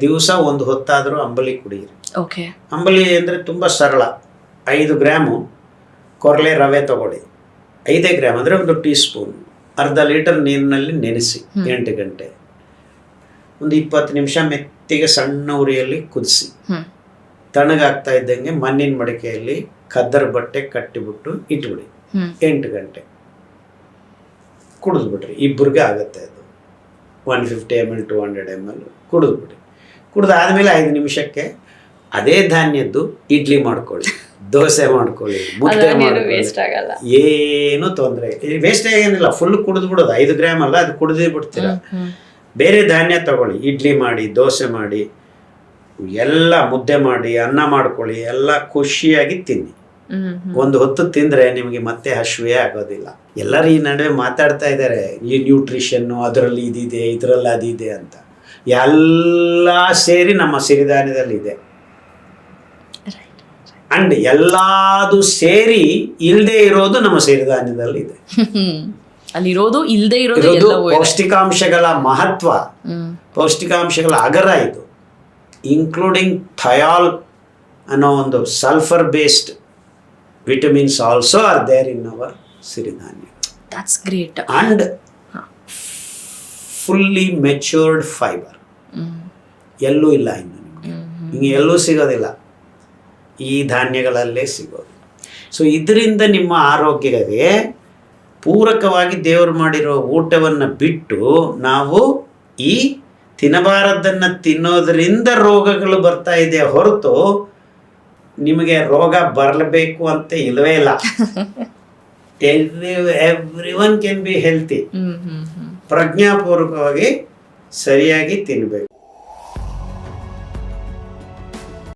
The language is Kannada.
ದಿವಸ ಒಂದು ಹೊತ್ತಾದರೂ ಅಂಬಲಿ ಕುಡಿಯಿರಿ. ಓಕೆ. ಅಂಬಲಿ ಅಂದರೆ ತುಂಬ ಸರಳ. 5 ಗ್ರಾಮು ಕೊರಲೆ ರವೆ ತಗೊಳ್ಳಿ. 5 ಗ್ರಾಮ್ ಅಂದರೆ 1 ಟೀ ಸ್ಪೂನ್. ಅರ್ಧ ಲೀಟರ್ ನೀರಿನಲ್ಲಿ ನೆನೆಸಿ 8 ಗಂಟೆ. ಒಂದು 20 ನಿಮಿಷ ಮೆತ್ತಿಗೆ ಸಣ್ಣ ಉರಿಯಲ್ಲಿ ಕುದಿಸಿ. ತಣ್ಣಗಾಗ್ತಾ ಇದ್ದಂಗೆ ಮಣ್ಣಿನ ಮಡಿಕೆಯಲ್ಲಿ ಕದ್ದರ ಬಟ್ಟೆ ಕಟ್ಟಿಬಿಟ್ಟು ಇಟ್ಬಿಡಿ. 8 ಗಂಟೆ ಕುಡಿದ್ಬಿಟ್ರಿ. ಇಬ್ಬರಿಗೆ ಆಗುತ್ತೆ ಅದು. 150 ml 200 ml ಕುಡಿದ್ಬಿಡಿ. ಕುಡಿದಾದ್ಮೇಲೆ 5 ನಿಮಿಷಕ್ಕೆ ಅದೇ ಧಾನ್ಯದ್ದು ಇಡ್ಲಿ ಮಾಡ್ಕೊಳ್ಳಿ, ದೋಸೆ ಮಾಡ್ಕೊಳ್ಳಿ, ಮುದ್ದೆ ಮಾಡ್ಕೊಳ್ಳಿ. ಏನು ತೊಂದರೆ ವೇಸ್ಟ್ ಏನಿಲ್ಲ. ಫುಲ್ ಕುಡಿದ್ಬಿಡೋದು. 5 ಗ್ರಾಮ್ ಅಲ್ಲ, ಅದು ಕುಡಿದೇ ಬಿಡ್ತೀರ. ಬೇರೆ ಧಾನ್ಯ ತಗೊಳ್ಳಿ, ಇಡ್ಲಿ ಮಾಡಿ, ದೋಸೆ ಮಾಡಿ, ಎಲ್ಲ ಮುದ್ದೆ ಮಾಡಿ, ಅನ್ನ ಮಾಡ್ಕೊಳ್ಳಿ, ಎಲ್ಲ ಖುಷಿಯಾಗಿ ತಿನ್ನಿ. ಒಂದು ಹೊತ್ತು ತಿಂದರೆ ನಿಮಗೆ ಮತ್ತೆ ಹಶ್ವೇ ಆಗೋದಿಲ್ಲ. ಎಲ್ಲರೂ ಈ ನಡುವೆ ಮಾತಾಡ್ತಾ ಇದ್ದಾರೆ, ಈ ನ್ಯೂಟ್ರಿಷನ್ನು ಅದರಲ್ಲಿ ಇದಿದೆ, ಇದರಲ್ಲಿ ಅದಿದೆ ಅಂತ. ಎಲ್ಲ ಸೇರಿ ನಮ್ಮ ಸಿರಿಧಾನ್ಯದಲ್ಲಿ ಇದೆ. ಅಂಡ್ ಎಲ್ಲದು ಸೇರಿ ಇಲ್ಲದೆ ಇರೋದು ನಮ್ಮ ಸಿರಿಧಾನ್ಯದಲ್ಲಿ ಇದೆ. ಅಲ್ಲಿರೋದು ಇಲ್ಲದೆ ಇರೋದು ಪೌಷ್ಟಿಕಾಂಶಗಳ ಮಹತ್ವ, ಪೌಷ್ಟಿಕಾಂಶಗಳ ಅಗರ ಇದು. ಇನ್ಕ್ಲೂಡಿಂಗ್ ಥಯಾಲ್ ಅನ್ನೋ ಒಂದು sulphur based vitamins also are there in our siridhanya. That's great. And fully matured fiber. ಎಲ್ಲೂ ಇಲ್ಲ ಇನ್ನು ನಿಮಗೆ. ಹಿಂಗೆ ಎಲ್ಲೂ ಸಿಗೋದಿಲ್ಲ, ಈ ಧಾನ್ಯಗಳಲ್ಲೇ ಸಿಗೋದು. ಸೊ ಇದರಿಂದ ನಿಮ್ಮ ಆರೋಗ್ಯಕ್ಕೆ ಪೂರಕವಾಗಿ ದೇವರು ಮಾಡಿರೋ ಊಟವನ್ನು ಬಿಟ್ಟು ನಾವು ಈ ತಿನ್ನಬಾರದನ್ನು ತಿನ್ನೋದರಿಂದ ರೋಗಗಳು ಬರ್ತಾ ಇದೆ ಹೊರತು ನಿಮಗೆ ರೋಗ ಬರಲೇಬೇಕು ಅಂತ ಇಲ್ಲವೇ ಇಲ್ಲ. Every one can be healthy. ಪ್ರಜ್ಞಾಪೂರ್ವಕವಾಗಿ ಸರಿಯಾಗಿ ತಿನ್ನಬೇಕು.